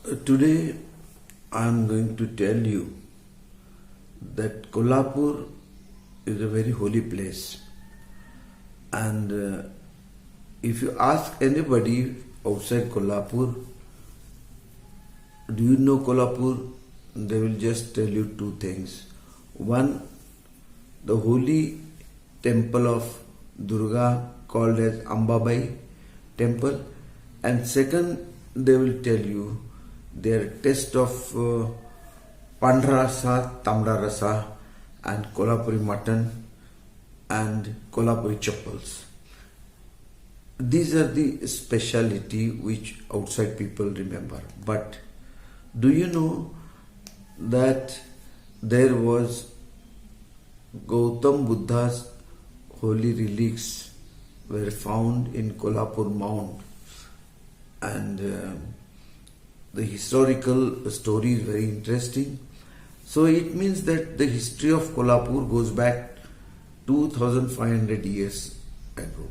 Today I am going to tell you that Kolhapur is a very holy place, and if you ask anybody outside Kolhapur, do you know Kolhapur? They will just tell you two things. One, the holy temple of Durga called as Ambabai temple, and second, they will tell you their taste of Pandra Rasa, Tamda Rasa, and Kolhapuri mutton and Kolhapuri chappals. These are the speciality which outside people remember. But do you know that there was Gautam Buddha's holy relics were found in Kolhapur Mount, and the historical story is very interesting. So it means that the history of Kolhapur goes back 2500 years ago.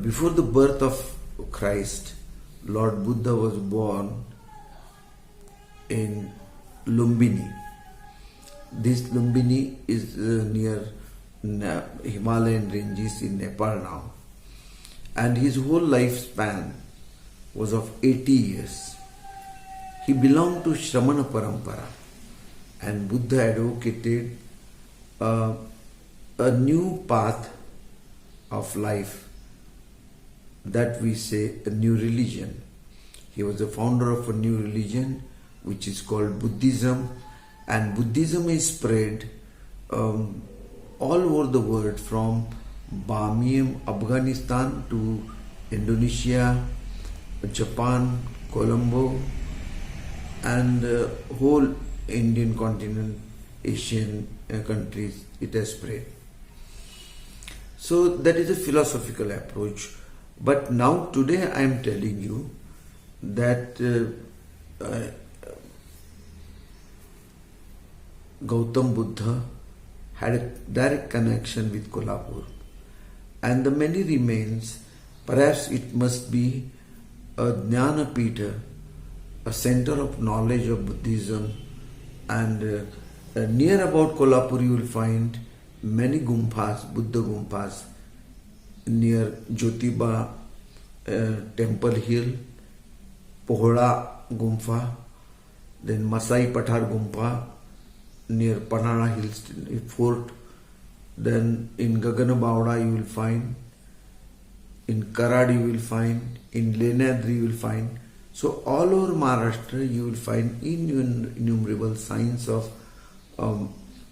Before the birth of Christ, Lord Buddha was born in Lumbini. This Lumbini is near Himalayan ranges in Nepal now, and his whole lifespan was of 80 years. He belonged to Shramana Parampara, and Buddha advocated a new path of life, that we say a new religion. He was the founder of a new religion which is called Buddhism, and Buddhism is spread all over the world, from Bamiyan, Afghanistan to Indonesia, Japan, Colombo, and whole Indian continent, Asian countries, it has spread. So that is a philosophical approach. But now today I am telling you that Gautam Buddha had a direct connection with Kolhapur, and the many remains, perhaps it must be a Jnanapita, a center of knowledge of Buddhism, and near about Kolhapur you will find many gumphas, Buddha gumphas, near Jyotiba Temple Hill, Pohora Gumpha, then Masai Pathar Gumpha near Panara Hill Fort, then in Gaganabauda you will find, in Karad you will find, in Lenadri you will find. So all over Maharashtra you will find innumerable signs of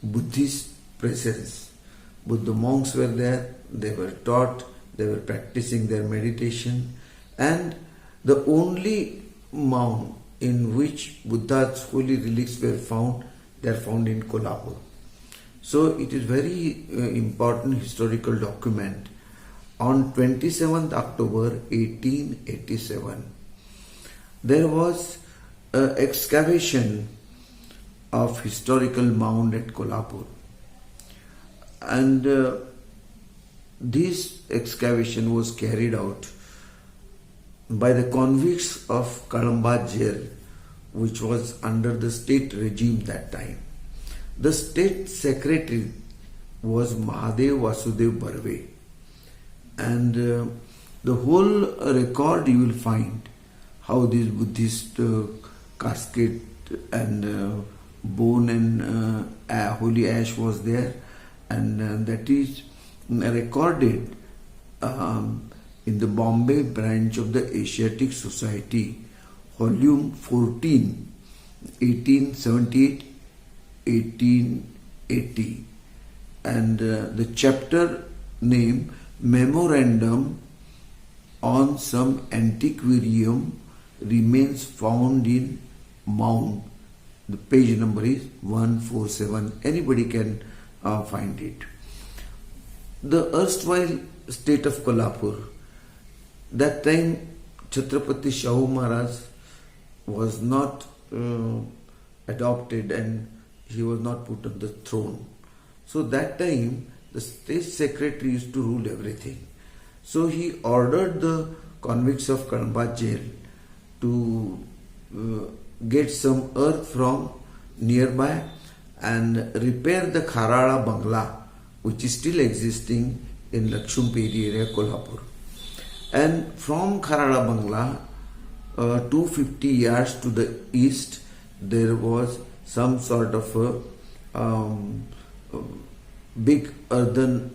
Buddhist presence. Buddha monks were there, they were taught, they were practicing their meditation, and the only mound in which Buddha's holy relics were found, they are found in Kolhapur. So it is very important historical document. On 27th October 1887, there was excavation of historical mound at Kolhapur, and this excavation was carried out by the convicts of Kadamba jail, which was under the state regime that time. The state secretary was Mahadev Vasudev Barve, and the whole record you will find how this Buddhist casket and bone and holy ash was there, and that is recorded in the Bombay branch of the Asiatic Society, volume 14, 1878-1880, and the chapter name Memorandum on some antiquarium remains found in Mound. The page number is 147. Anybody can find it. The erstwhile state of Kolhapur, that time Chhatrapati Shahu Maharaj was not adopted, and he was not put on the throne. So that time the state secretary used to rule everything. So he ordered the convicts of Kadamba jail to get some earth from nearby and repair the Kharala Bangla, which is still existing in Lakshumpedi area, Kolhapur. And from Kharala Bangla, 250 yards to the east, there was some sort of a big earthen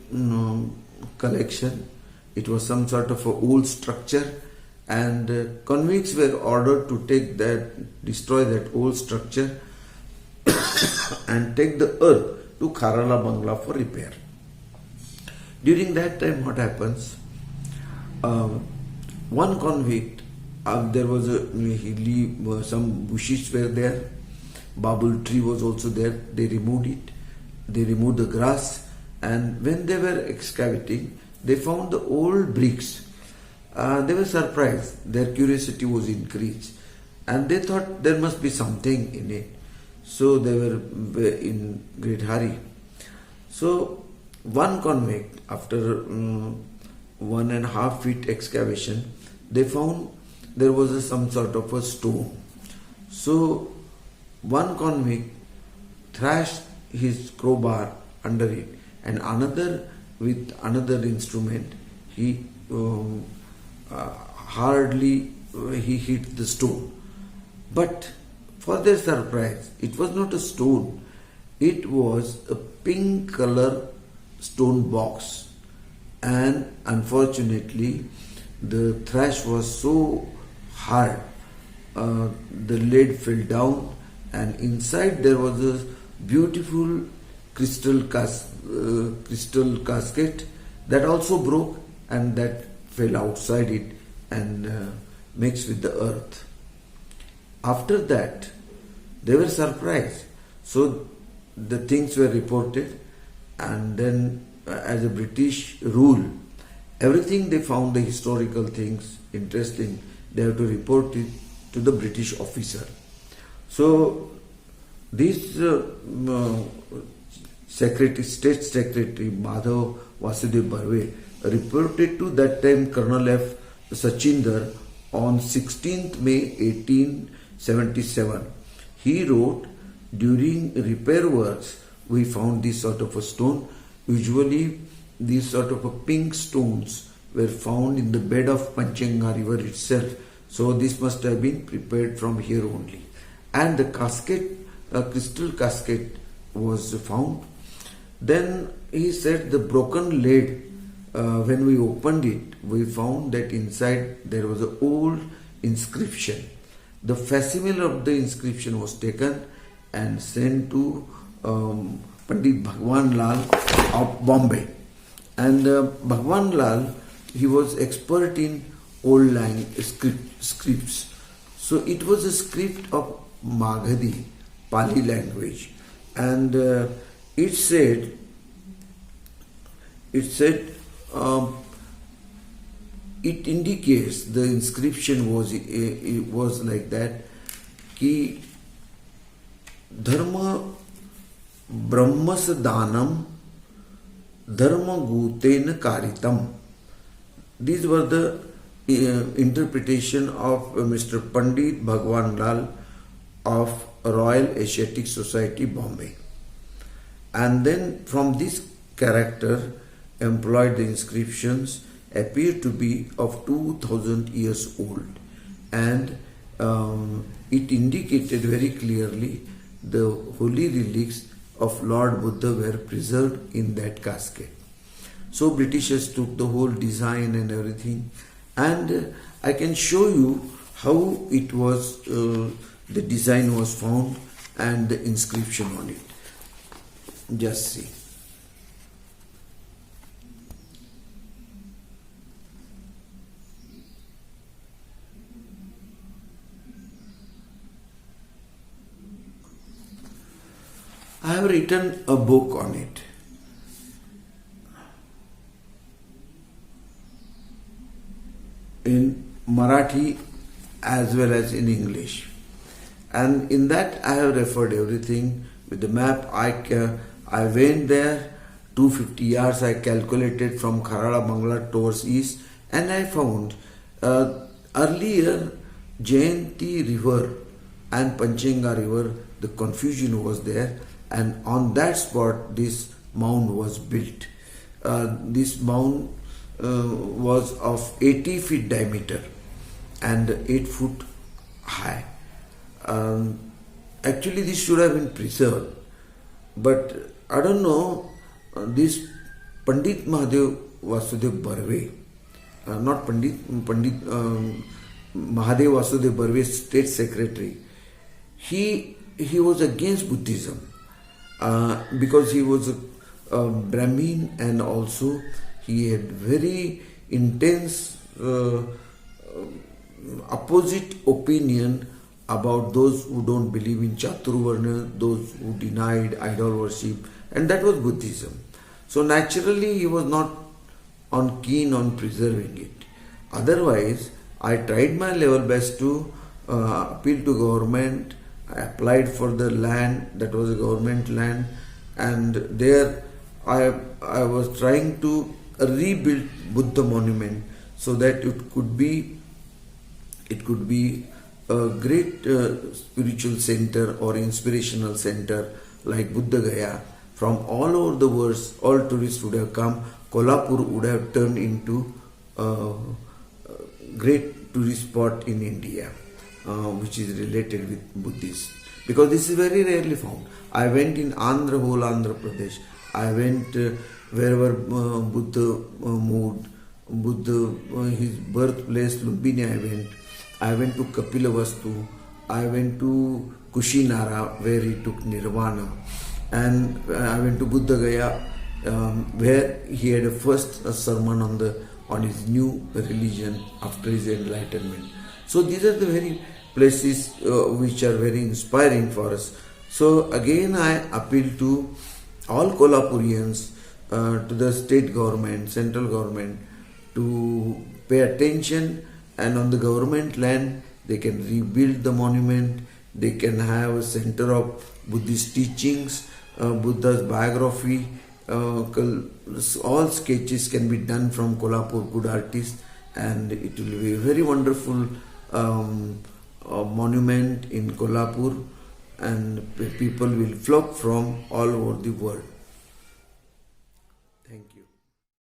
collection. It was some sort of a old structure, and convicts were ordered to destroy that old structure and take the earth to Kharala Bangla for repair. During that time, what happens? One convict, there was some bushes were there, babul tree was also there. They removed it. They removed the grass, and when they were excavating, they found the old bricks. They were surprised. Their curiosity was increased, and they thought there must be something in it. So they were in great hurry. So one convict, after 1.5 feet excavation, they found there was some sort of a stone. So one convict thrashed his crowbar under it, and another with another instrument, he hardly he hit the stone. But for their surprise, it was not a stone, it was a pink color stone box. And unfortunately, the thrash was so hard, the lid fell down, and inside there was a beautiful crystal casket that also broke, and that fell outside it and mixed with the earth. After that, they were surprised. So the things were reported, and then as a British rule, everything they found, the historical things interesting, they have to report it to the British officer. So this State Secretary Madhav Vasudev Barve reported to that time Colonel F. Sachinder on 16th May 1877. He wrote, during repair works, we found this sort of a stone. Usually these sort of a pink stones were found in the bed of Panchenga river itself. So this must have been prepared from here only. And the casket, a crystal casket was found. Then he said the broken lid, when we opened it, we found that inside there was an old inscription. The facsimile of the inscription was taken and sent to Pandit Bhagwan Lal of Bombay. And Bhagwan Lal, he was expert in old line scripts. So it was a script of Magadhi, Pali language. And it said, it indicates, the inscription was like that, ki dharma brahmas danam dharma gutena karitam. These were the interpretation of Mr. Pandit Bhagwan Lal of Royal Asiatic Society, Bombay. And then from this character employed, the inscriptions appear to be of 2000 years old, and it indicated very clearly the holy relics of Lord Buddha were preserved in that casket. So Britishers took the whole design and everything, and I can show you how it was, the design was found and the inscription on it. Just see. I have written a book on it. In Marathi as well as in English. And in that I have referred everything with the map. I went there, 250 yards I calculated from Kharala Bangla towards east, and I found earlier Jayanti river and Panchenga river, the confusion was there, and on that spot this mound was built. This mound was of 80 feet diameter and 8 foot high. Actually, this should have been preserved, but I don't know. This Pandit Mahadev Vasudev Barve, not Pandit Mahadev Vasudev Barve, State Secretary. He was against Buddhism because he was a Brahmin, and also he had very intense opposite opinion about those who don't believe in Chaturvarna, those who denied idol worship, and that was Buddhism. So naturally he was not keen on preserving it. Otherwise, I tried my level best to appeal to government. I applied for the land, that was a government land, and there I was trying to rebuild Buddha monument so that it could be a great spiritual center or inspirational center like Buddha Gaya. From all over the world, all tourists would have come. Kolhapur would have turned into a great tourist spot in India, which is related with Buddhists. Because this is very rarely found. I went in whole Andhra Pradesh. I went wherever Buddha moved. Buddha, his birthplace, Lumbini, I went to Kapilavastu. I went to Kushinara, where he took Nirvana. And I went to Buddha Gaya, where he had a first sermon on his new religion after his enlightenment. So these are the very places which are very inspiring for us. So again I appeal to all Kolhapurians, to the state government, central government, to pay attention, and on the government land they can rebuild the monument. They can have a center of Buddhist teachings, Buddha's biography. All sketches can be done from Kolhapur, good artists, and it will be a very wonderful monument in Kolhapur, and people will flock from all over the world.